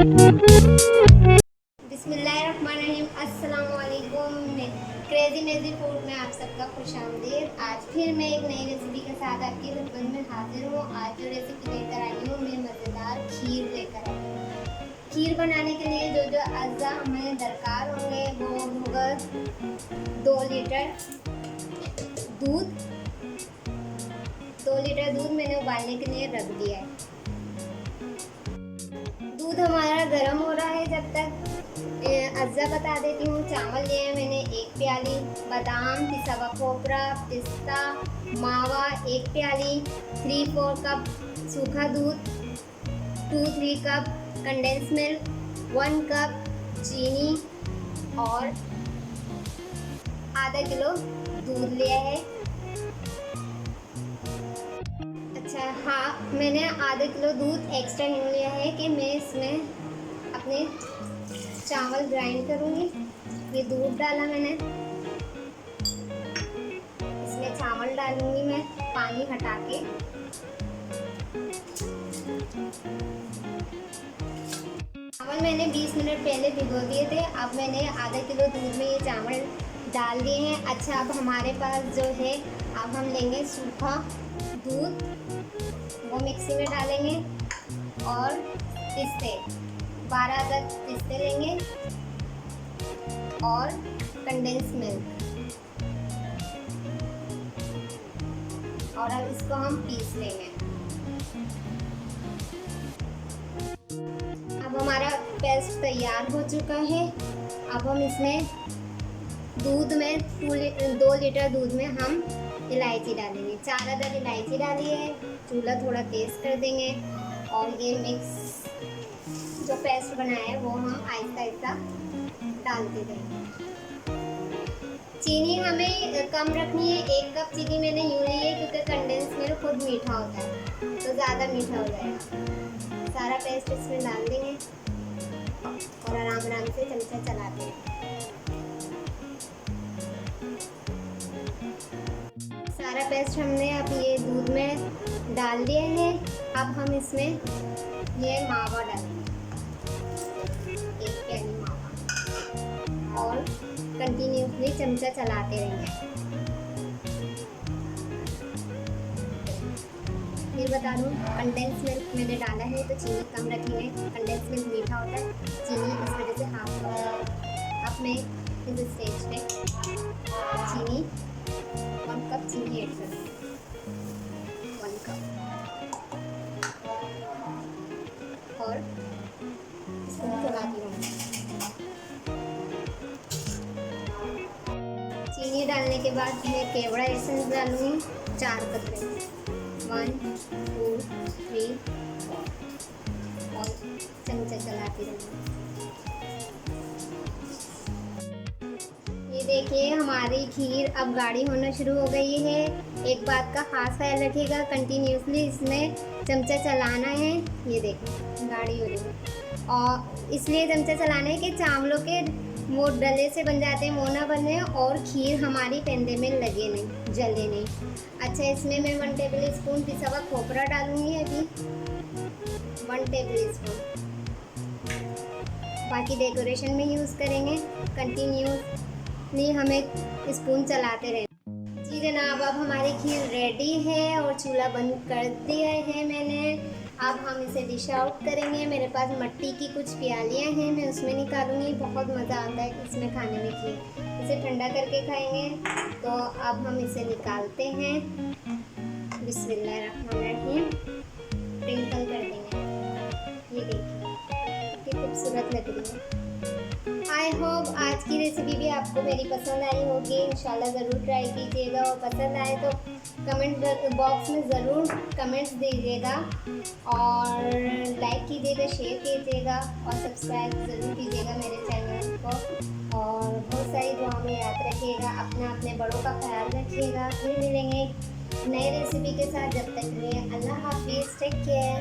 बिस्मिल्लाहिर्रहमानिर्रहीम, अस्सलामुअलैकुम। Crazy नेज़ी food में आप सबका खुशामदीद। आज फिर मैं एक नई रेसिपी के साथ आपकी खिदमत में हाजिर हूँ। आज जो रेसिपी लेकर आई हूँ, मैं मज़ेदार खीर लेकर आई हूँ। खीर बनाने के लिए जो अज्जा हमें दरकार होंगे वो होगा 2 लीटर दूध। 2 लीटर दूध मैंने उबालने के लिए रख दिया है। दूध हमारा गर्म हो रहा है, जब तक अज्जा बता देती हूँ। चावल लिए हैं मैंने 1 प्याली, बादाम, पिसा हुआ खोपरा, पिस्ता, मावा 1 प्याली, 3-4 कप सूखा दूध, 2-3 कप कंडेंस मिल्क, 1 कप चीनी और आधा किलो दूध लिया है। अच्छा हाँ, मैंने आधा किलो दूध एक्स्ट्रा यूँ लिया है कि मैं इसमें अपने चावल ग्राइंड करूँगी। ये दूध डाला मैंने, इसमें चावल डालूँगी मैं पानी हटा के। चावल मैंने 20 मिनट पहले भिगो दिए थे। अब मैंने आधा किलो दूध में ये चावल डाल दिए हैं। अच्छा, अब हमारे पास जो है, अब हम लेंगे सूखा दूध, वो मिक्सी में डालेंगे और पिस्ते 12 अदद पिस्ते लेंगे और कंडेंस मिल्क, और अब इसको हम पीस लेंगे। अब हमारा पेस्ट तैयार हो चुका है। अब हम इसमें दूध में 2 लीटर दूध में हम इलायची डालेंगे। 4 अदद इलायची डाली है। चूल्हा थोड़ा तेज़ कर देंगे और ये मिक्स जो पेस्ट बनाया है वो हम आहिस्ता आहिस्ता डालते रहेंगे। चीनी हमें कम रखनी है। 1 कप चीनी मैंने यूँ ली है क्योंकि कंडेंस मिल्क खुद मीठा होता है, तो ज़्यादा मीठा हो जाएगा। सारा पेस्ट इसमें डाल देंगे और आराम आराम से चमचा चलाते हैं। सारा पेस्ट हमने अब ये दूध में डाल दिया है। अब हम इसमें ये मावा डालेंगे, 1 प्याली मावा, और कंटिन्यूसली चमचा चलाते रहेंगे। फिर बता दूँ, कंडेंस मिल्क मैंने डाला है तो चीनी कम रखेंगे। कंडेंस मिल्क मीठा होता है, चीनी इस वजह से हाफ कम। अब मैं इस स्टेज पे चीनी 1 कप चीनी ऐड करूँगी, 1 कप, और इसको चलाती हूँ। चीनी डालने के बाद मैं केवड़ा एसेंस डालूँगी 4 कतरे, 1, 2, 3, 4, और चमचा चलाती रहूँगी। ये देखिए हमारी खीर अब गाढ़ी होना शुरू हो गई है। एक बात का खास ख्याल रखिएगा, कंटिन्यूसली इसमें चमचा चलाना है। ये देखिए गाढ़ी हो रही है, और इसलिए चमचा चलाना है कि चावलों के वो डले से बन जाते हैं, वो ना बने और खीर हमारी पेंदे में लगे नहीं, जले नहीं। अच्छा, इसमें मैं 1 टेबल स्पून पिसा हुआ खोपरा डालूँगी अभी, 1 टेबल स्पून। बाकी डेकोरेशन में यूज़ करेंगे। कंटिन्यूसली हमें स्पून चलाते रहें। जी जनाब, अब हमारी खीर रेडी है और चूल्हा बंद कर दिया है मैंने। अब हम इसे डिश आउट करेंगे। मेरे पास मिट्टी की कुछ प्यालियाँ हैं, मैं उसमें निकालूंगी। बहुत मज़ा आता है इसमें खाने में खीर। इसे ठंडा करके खाएंगे। तो अब हम इसे निकालते हैं। बिस्मिल्लाहिर्रहमानिर्रहीम, स्प्रिंकल कर देंगे। ये देखिए कितनी खूबसूरत लग रही है। आई होप आज की रेसिपी भी आपको मेरी पसंद आई होगी। इंशाल्लाह ज़रूर ट्राई कीजिएगा, और पसंद आए तो कमेंट बॉक्स में ज़रूर कमेंट्स दीजिएगा, और लाइक कीजिएगा, शेयर कीजिएगा, और सब्सक्राइब ज़रूर कीजिएगा मेरे चैनल को। और बहुत सारी दुआ में याद रखिएगा। अपने बड़ों का ख्याल रखिएगा। फिर मिलेंगे नए रेसिपी के साथ। जब तक के लिए अल्लाह हाफिज़, टेक केयर।